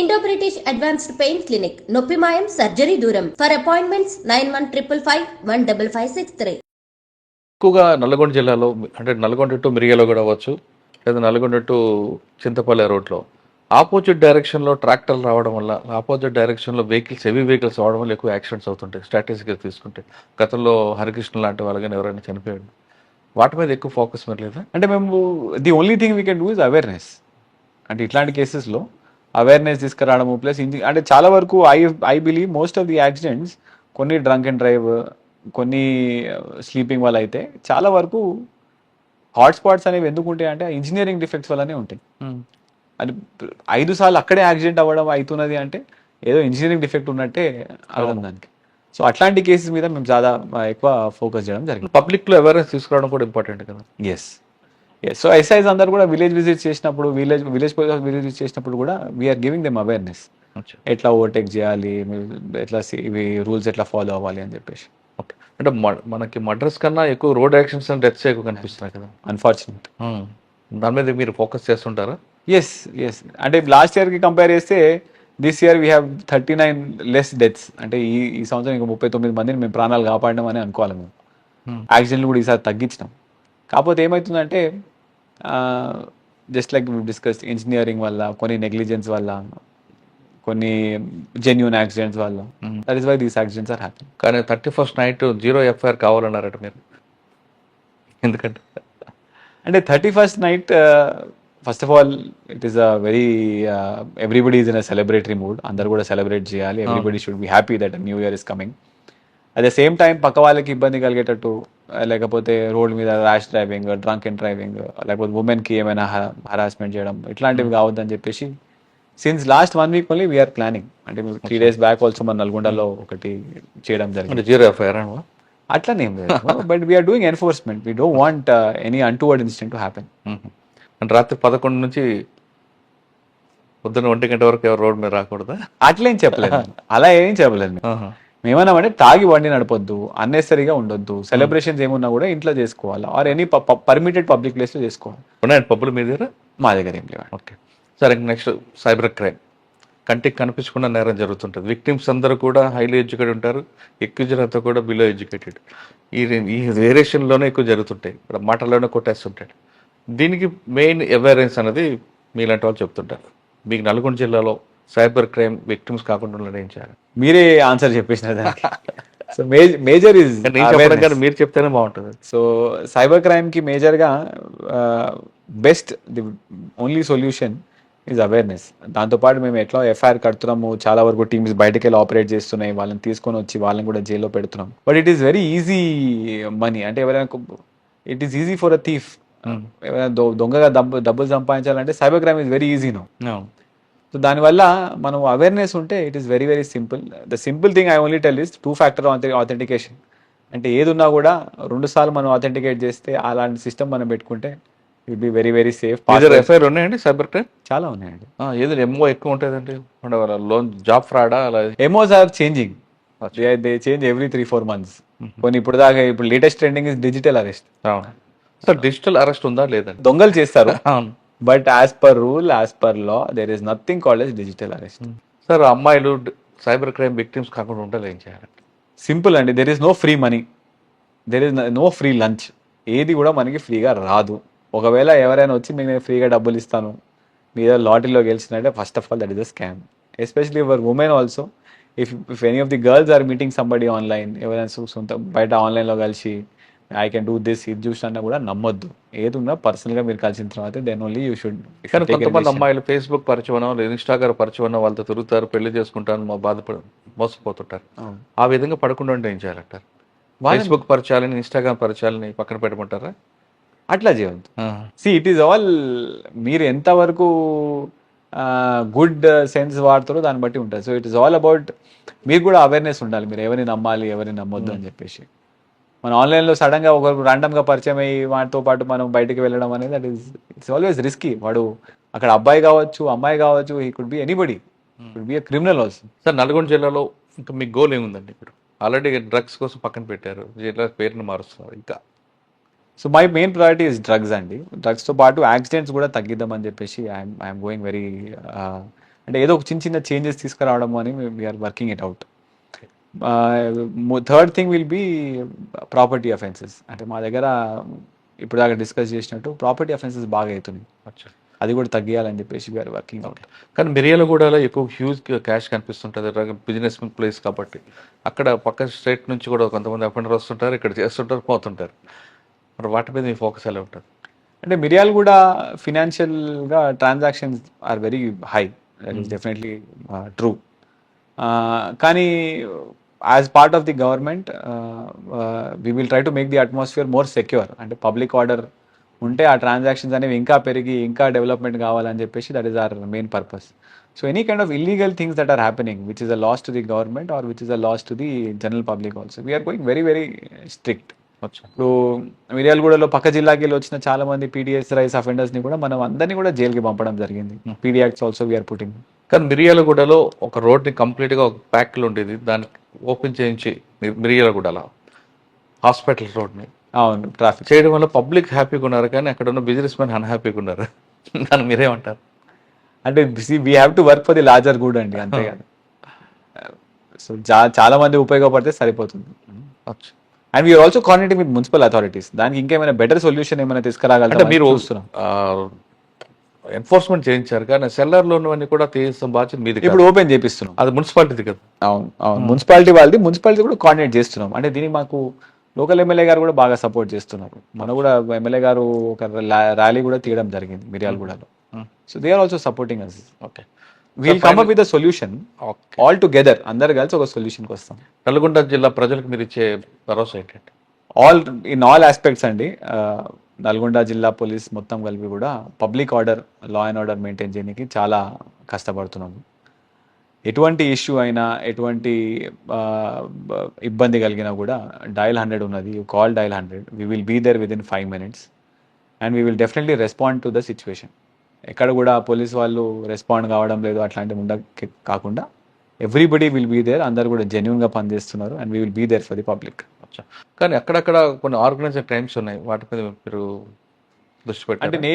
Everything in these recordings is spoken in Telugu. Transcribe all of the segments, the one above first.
Indo British advanced pain clinic నొప్పి మాయం సర్జరీ దూరం ఫర్ అపాయింట్మెంట్స్ 9155515563. ఎక్కువగా నల్గొండ జిల్లాలో అంటే నల్గొండ టు మిరియాలో కూడా అవ్వచ్చు, లేదా నల్గొండ టు చింతపల్లి రోడ్లో ఆపోజిట్ డైరెక్షన్లో ట్రాక్టర్లు రావడం వల్ల, ఆపోజిట్ డైరెక్షన్లో హెవీ వెహికల్స్ రావడం వల్ల ఎక్కువ యాక్సిడెంట్స్ అవుతుంటాయి. స్ట్రాటజీగా తీసుకుంటే గతంలో హరికృష్ణ లాంటి వాళ్ళు కానీ ఎవరైనా చనిపోయాడు, వాటి మీద ఎక్కువ ఫోకస్ మరి లేదా? అంటే మేము the only thing we can do is awareness. అంటే ఇట్లాంటి కేసెస్లో అవేర్నెస్ తీసుకురావడము ప్లస్ అంటే చాలా వరకు I believe most of the accidents కొన్ని డ్రంక్ అండ్ డ్రైవ్, కొన్ని స్లీపింగ్ వల్ల అయితే చాలా వరకు హాట్ స్పాట్స్ అనేవి ఎందుకు ఉంటాయి అంటే ఇంజనీరింగ్ డిఫెక్ట్స్ వల్లనే ఉంటాయి. అది 5 సార్లు అక్కడే యాక్సిడెంట్ అవ్వడం అవుతున్నది అంటే ఏదో ఇంజనీరింగ్ డిఫెక్ట్ ఉన్నట్టే అర్థం దానికి. సో అట్లాంటి కేసెస్ మీద మేము చాలా ఎక్కువ ఫోకస్ చేయడం జరిగింది. పబ్లిక్లో అవేర్నెస్ తీసుకురావడం కూడా ఇంపార్టెంట్ కదా. ఎస్ సో ఎస్ఐస్ అందరు కూడా విలేజ్ విజిట్ చేసినప్పుడు విలేజ్ పోలీస్ విజిట్ చేసినప్పుడు కూడా వీఆర్ గివింగ్ దెమ్ అవేర్నెస్. ఎట్లా ఓవర్టేక్ చేయాలి, ఎట్లా ఇవి రూల్స్ ఎట్లా ఫాలో అవ్వాలి అని చెప్పేసి. ఓకే, అంటే మనకి మర్డర్స్ కన్నా ఎక్కువ రోడ్ యాక్సిడెంట్స్ అండ్ డెత్స్ ఎక్కువ కనిపిస్తున్నాయి కదా, అన్ఫార్చునేట్. దాని మీద మీరు ఫోకస్ చేస్తుంటారా? ఎస్ అంటే లాస్ట్ ఇయర్కి కంపేర్ చేస్తే this year we have 39 less deaths. అంటే ఈ సంవత్సరం ఇంకా 39 మందిని మేము ప్రాణాలు కాపాడడం అని అనుకోవాలి. మేము యాక్సిడెంట్లు కూడా ఈసారి తగ్గించినాం. కాకపోతే ఏమవుతుందంటే జస్ట్ లైక్ డిస్కస్ ఇంజనీరింగ్ వల్ల, కొన్ని నెగ్లిజెన్స్ వల్ల, కొన్ని జెన్యూన్ యాక్సిడెంట్స్ వల్ల, that is why these accidents are happening. కానీ 31st నైట్ 0 FIR కావాలన్నారట మీరు, ఎందుకంటే అంటే 31st night first of all it is a very everybody is in a celebratory mood. అందరు కూడా సెలబ్రేట్ చేయాలి. Everybody should be happy that new year is coming. At the same time పక్క వాళ్ళకి ఇబ్బంది కలిగేటట్టు, లేకపోతే రోడ్ మీద rash driving, drunk and driving, లేకపోతే ఉమెన్కి ఏమైనా హరాస్మెంట్ చేయడం ఇట్లాంటివి కావద్దని చెప్పేసి since last 1 week only we're planning. అంటే 3 days బ్యాక్ ఆల్సో మన నల్గొండలో ఒకటి చేయడం జరిగింది. 0 FIR అట్లానే ఏం లేదు, but we're doing enforcement. We don't want any untoward incident to happen. అంటే రాత్రి 11 నుంచి పొద్దున్న 1 గంట వరకు ఎవరు రోడ్ మీద రాకూడదా? అట్లేం చెప్పలేదు, అలా ఏం చెప్పలేదు. మేమన్నామంటే తాగి బండి నడపొద్దు, అన్నెసరీగా ఉండొద్దు, సెలబ్రేషన్స్ ఏమున్నా కూడా ఇంట్లో చేసుకోవాలి, ఆర్ ఎనీ పర్మిటెడ్ పబ్లిక్ ప్లేస్లో చేసుకోవాలి. ఉన్నాయండి పబ్బులు మీ దగ్గర? మా దగ్గర ఏం లేవు. Okay sir, next cyber crime. కంటికి కనిపించకుండా నేరం జరుగుతుంటుంది. విక్టిమ్స్ అందరూ కూడా హైలీ ఎడ్యుకేటెడ్ ఉంటారు, ఎక్యూజర్ అంతా కూడా బిలో ఎడ్యుకేటెడ్. ఈ వేరియేషన్లోనే ఎక్కువ జరుగుతుంటాయి, ఇప్పుడు మాటల్లోనే కొట్టేస్తుంటాడు. దీనికి మెయిన్ అవేర్నెస్ అనేది మీలాంటి వాళ్ళు చెప్తుంటారు. మీకు నల్గొండ జిల్లాలో సైబర్ క్రైమ్ విక్టిమ్స్ కాకుండా ఉండడం ఏం చేయాలి? మీరే ఆన్సర్ చెప్పేసిన దానికి. సో మేజర్ ఇస్ మీరు చెప్తేనే బాగుంటుంది. సో సైబర్ క్రైమ్కి మేజర్గా best the only solution is awareness. దాంతోపాటు మేము ఎట్లా FIR కడుతున్నాము, చాలా వరకు టీమ్స్ బయటకు వెళ్ళి ఆపరేట్ చేస్తున్నాయి, వాళ్ళని తీసుకొని వచ్చి వాళ్ళని కూడా జైల్లో పెడుతున్నాం. But it is very easy money. అంటే ఎవరైనా it is easy for a thief. ఎవరైనా దొంగగా డబ్బులు సంపాదించాలంటే cyber crime is very easy no. So దానివల్ల మనం అవేర్నెస్ ఉంటే it is very very simple. The simple thing I only tell is 2-factor authentication. అంటే ఏది ఉన్నా కూడా 2 సార్లు మనం ఆథెంటికేట్ చేస్తే, అలాంటి సిస్టమ్ మనం పెట్టుకుంటే it be very very safe. FIR ఉన్నాయండి సైబర్ క్రైమ్? చాలా ఉన్నాయండి. ఏదో ఎంఓ ఎక్కువ ఉంటుందండి, లోన్ జాబ్ ఫ్రాడా అలా? MOs are changing, they change every 3-4 months. కొన్ని ఇప్పుడు దాకా ఇప్పుడు latest trending is digital arrest. Sir digital arrest ఉందా లేదండి? దొంగలు చేస్తారు, but as per rule, as per law, there is nothing called as digital arrest. Sir అమ్మాయిలు సైబర్ క్రైమ్ విక్టిమ్స్ కాకుండా ఉండాలి, ఏం చేయాలి? సింపుల్ అండి, there is no free money, there is no free lunch. ఏది కూడా మనకి ఫ్రీగా రాదు. ఒకవేళ ఎవరైనా వచ్చి నేను ఫ్రీగా డబ్బులు ఇస్తాను, మీద లాటరీలో గెలిచినట్టే, first of all that is a scam. Especially for women also. If any of the girls are meeting somebody online, ఎవరైనా సొంత బయట ఆన్లైన్లో కలిసి ఐ కెన్ డూ దిస్, ఇది చూసినా కూడా నమ్మొద్దు. ఏది ఉన్నా పర్సనల్గా మీరు కలిసిన తర్వాత దెన్ ఓన్లీ యూ షుడ్. కానీ కొంతమంది అమ్మాయిలు ఫేస్బుక్ పరిచయం, ఇన్స్టాగ్రామ్ పరిచయం వాళ్ళతో తిరుగుతారు, పెళ్లి చేసుకుంటారు, మోసపోతుంటారు. ఆ విధంగా పడకుండా ఉంటే ఏం చేయాలంటారు? ఫేస్బుక్ పరిచయాలని, ఇన్స్టాగ్రామ్ పరిచయాలని పక్కన పెట్టమంటారా? అట్లా చేయవద్దు. సి ఇట్ ఈస్ ఆల్ మీరు ఎంతవరకు గుడ్ సెన్స్ వాడతారో దాన్ని బట్టి ఉంటుంది. So it is all about మీకు కూడా అవేర్నెస్ ఉండాలి, మీరు ఎవరిని నమ్మాలి, ఎవరిని నమ్మొద్దు అని చెప్పేసి. మన ఆన్లైన్లో సడన్గా ఒకరు ర్యాండమ్గా పరిచయం అయ్యి వాటితో పాటు మనం బయటకు వెళ్ళడం అనేది that is it's always risky. వాడు అక్కడ అబ్బాయి కావచ్చు, అమ్మాయి కావచ్చు, he could be anybody, could be a criminal also. Sir Nalgonda జిల్లాలో ఇంకా మీ గోల్ ఏముందండి? ఇప్పుడు ఆల్రెడీ డ్రగ్స్ కోసం పక్కన పెట్టారు, జిల్లా పేరుని మారుస్తున్నారు ఇంకా. So my main priority is drugs అండి. డ్రగ్స్తో పాటు యాక్సిడెంట్స్ కూడా తగ్గిద్దామని చెప్పేసి ఐఎమ్ గోయింగ్ వెరీ అంటే ఏదో ఒక చిన్న చిన్న చేంజెస్ తీసుకురావడం అని we're working it out. Third thing will be property offences. అంటే మా దగ్గర ఇప్పుడు దాకా డిస్కస్ చేసినట్టు ప్రాపర్టీ అఫెన్సెస్ బాగా అవుతున్నాయి, అది కూడా తగ్గియాలని చెప్పేసి వీఆర్ వర్కింగ్ అవుట్. కానీ మిర్యాలగూడలో ఎక్కువ హ్యూజ్ క్యాష్ కనిపిస్తుంటుంది, బిజినెస్ ప్లేస్ కాబట్టి. అక్కడ పక్క స్టేట్ నుంచి కూడా కొంతమంది అఫెండర్ వస్తుంటారు, ఇక్కడ చేస్తుంటారు, పోతుంటారు. మరి వాటి మీద మీ ఫోకస్ ఎలా ఉంటుంది? అంటే మిర్యాలగూడ ఫినాన్షియల్గా transactions are very high, that is definitely true. కానీ as part of the government we will try to make the atmosphere more secure. అంటే పబ్లిక్ ఆర్డర్ ఉంటే ఆ ట్రాన్సాక్షన్స్ అనేవి ఇంకా పెరిగి ఇంకా డెవలప్మెంట్ కావాలని చెప్పేసి that is our main purpose. So any kind of illegal things that are happening which is a loss to the government or which is a loss to the general public also, we're going very very strict. ఇప్పుడు మిర్యాలగూడలో పక్క జిల్లాకి వెళ్ళి వచ్చిన చాలా మంది పీడిఎస్ రైస్ అఫెండర్స్ని కూడా మనం అందరినీ కూడా జైలుకి పంపడం జరిగింది. PD acts also we're putting. కానీ మిర్యాలగూడలో ఒక రోడ్ని కంప్లీట్గా ఒక ప్యాక్లో ఉండేది, దాన్ని ఓపెన్ చేయించి మిర్యాలగూడలో హాస్పిటల్ రోడ్ని అవును ట్రాఫిక్ చేయడం వల్ల పబ్లిక్ హ్యాపీగా ఉన్నారు, కానీ అక్కడ ఉన్న బిజినెస్ మ్యాన్ అన్హ్యాపీగా ఉన్నారు. దాన్ని మీరేమంటారు? అంటే we have to work for the larger good అండి, అంతే కదా. సో చాలా మంది ఉపయోగపడితే సరిపోతుంది. And we're also coordinating with municipal authorities, దానికి ఇంకేమైనా బెటర్ సొల్యూషన్ ఏమైనా తీసుకురాగలంటే అంటే మీరు ఎన్ఫోర్స్మెంట్ చేయించారు, కానీ సెల్లర్లో ఉన్నవన్నీ కూడా తీసిన బాధ్యత మీది. ఇప్పుడు ఓపెన్ చేపిస్తున్నాం, అది మున్సిపాలిటీది కదా. అవును అవును మున్సిపాలిటీ వాళ్ళది, మున్సిపాలిటీ కూడా కోఆర్డినేట్ చేస్తున్నాం. అంటే దీనికి మాకు లోకల్ ఎమ్మెల్యే గారు కూడా బాగా సపోర్ట్ చేస్తున్నారు. మన కూడా ఎమ్మెల్యే గారు ఒక ర్యాలీ కూడా తీయడం జరిగింది మిర్యాలగూడలో. So they are also supporting us. Okay, we'll come up with a solution all together, అందరు కలిసి ఒక సొల్యూషన్కి వస్తాం. నల్గొండ జిల్లా ప్రజలకు మీరు ఇచ్చే భరోసా ఏంటంటే? ఆల్ ఆస్పెక్ట్స్ అండి. నల్గొండ జిల్లా పోలీస్ మొత్తం కలిపి కూడా public order, law and order maintain చేయడానికి చాలా కష్టపడుతున్నాము. ఎటువంటి ఇష్యూ అయినా, ఎటువంటి ఇబ్బంది కలిగినా కూడా డయల్ 100 ఉన్నది, you call dial 100, we will be there within 5 minutes and we will definitely respond to the situation. ఎక్కడ కూడా పోలీస్ వాళ్ళు రెస్పాండ్ కావడం లేదు అట్లాంటివి కాకుండా ఎవ్రీబడి విల్ బీ దేర్, అందరు కూడా జెన్యున్గా పనిచేస్తున్నారు and we will be there for the public. కానీ అక్కడక్కడ కొన్ని ఆర్గనైజ్డ్ క్రైమ్స్ ఉన్నాయి, వాటి మీద మీరు దృష్టి అంటే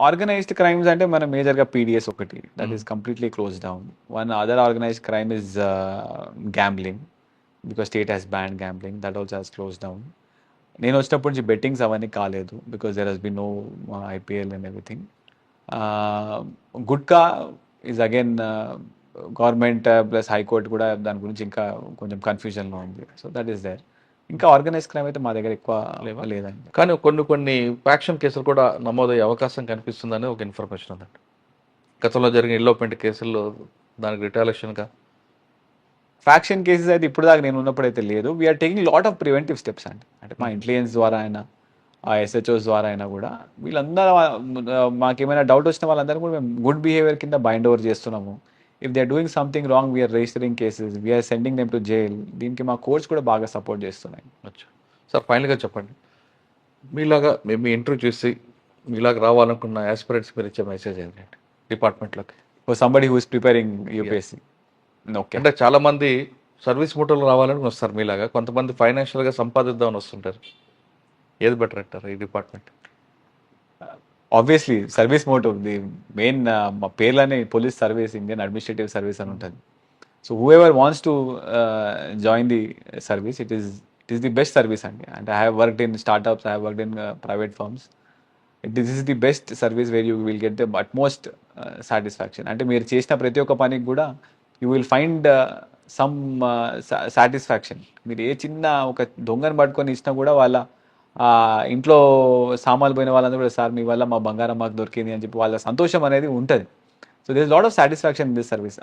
ఆర్గనైజ్డ్ క్రైమ్స్ అంటే మన మేజర్గా పీడిఎస్ ఒకటి, that is completely close down. One other organised crime is gambling, because state has ban gambling, that also has close down. నేను వచ్చినప్పటి నుంచి బెట్టింగ్స్ అవన్నీ కాలేదు, because there has be no IPL and everything. Gutka is again government plus high court కూడా దాని గురించి ఇంకా కొంచెం కన్ఫ్యూజన్లో ఉంది. So that is there. ఇంకా ఆర్గనైజ్ క్రైమ్ అయితే మా దగ్గర ఎక్కువ లేదండి. కానీ కొన్ని ఫ్యాక్షన్ కేసులు కూడా నమోదయ్యే అవకాశం కనిపిస్తుందని ఒక ఇన్ఫర్మేషన్ ఉందండి. గతంలో జరిగిన ఎల్లోపెంట్ కేసుల్లో దానికి రిటాలియేషన్గా ఫ్యాక్షన్ కేసెస్ అయితే ఇప్పుడు దాకా నేను ఉన్నప్పుడైతే లేదు. We're taking lot of preventive steps అండి. అంటే మా ఇంటెలిజెన్స్ ద్వారా అయినా, ఆ ఎస్హెచ్ఓస్ ద్వారా అయినా కూడా వీళ్ళందరూ మాకేమైనా డౌట్ వచ్చిన వాళ్ళందరూ కూడా మేము గుడ్ బిహేవియర్ కింద బైండ్ ఓవర్ చేస్తున్నాము. If they are doing something wrong we're registering cases, we're sending them to jail. దీనికి మా కోర్ట్స్ కూడా బాగా సపోర్ట్ చేస్తున్నాయి. సార్ ఫైనల్గా చెప్పండి, మీలాగా మేము మీ ఇంటర్వ్యూ చూసి మీలాగా రావాలనుకున్న యాస్పిరెంట్స్ మీరు ఇచ్చే మెసేజ్ ఏంటంటే డిపార్ట్మెంట్లోకి? Somebody who is preparing UPSC. Okay, అంటే చాలామంది సర్వీస్ మోటోలు రావాలని వస్తారు మీలాగా, కొంతమంది ఫైనాన్షియల్గా సంపాదిద్దామని వస్తుంటారు. ఏది బెటర్ అంటారు ఈ department? Obviously service motive, the main మా పేర్లోనే police service, Indian Administrative Service అని ఉంటుంది. So whoever wants to join the service, it is the best service అండి. అంటే I have worked in startups, I have worked in private firms. This is the best service where you will get the utmost satisfaction. అంటే మీరు చేసిన ప్రతి ఒక్క పనికి కూడా you will find some satisfaction. మీరు ఏ చిన్న ఒక దొంగను పట్టుకొని ఇచ్చినా కూడా వాళ్ళ ఇంట్లో సామాన్లు పోయిన వాళ్ళందరూ కూడా సార్ మీ వల్ల మా బంగారం మాకు దొరికింది అని చెప్పి వాళ్ళ సంతోషం అనేది ఉంటుంది. So this lot of satisfaction in this service.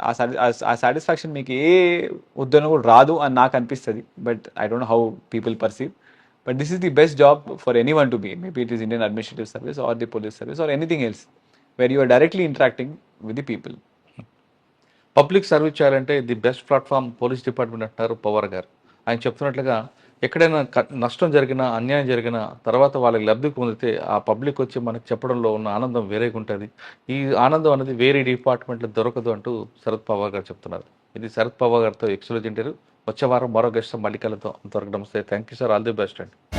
ఆ సాటిస్ఫాక్షన్ మీకు ఏ ఉద్యోగం కూడా రాదు అని నాకు అనిపిస్తుంది. But I don't know how people perceive, but this is the best job for anyone to be. Maybe it is Indian Administrative Service or the police service or anything else where you are directly interacting with the people. Public service చేయాలంటే the best platform police department అంటున్నారు పవర్ గారు. ఆయన చెప్తున్నట్లుగా ఎక్కడైనా నష్టం జరిగినా, అన్యాయం జరిగినా తర్వాత వాళ్ళకి లబ్ధి పొందితే ఆ పబ్లిక్ వచ్చి మనకు చెప్పడంలో ఉన్న ఆనందం వేరేగా ఉంటుంది. ఈ ఆనందం అనేది వేరే డిపార్ట్మెంట్లో దొరకదు అంటూ శరద్ పవార్ గారు చెప్తున్నారు. ఇది శరద్ పవార్ గారితో ఎక్స్క్లూజివ్ ఇంటర్వ్యూ. వచ్చే వారం మరో గెస్ట్ మళ్ళీ కలుద్దాం. అంతవరకు నమస్తే. Thank you sir, all the best అండి.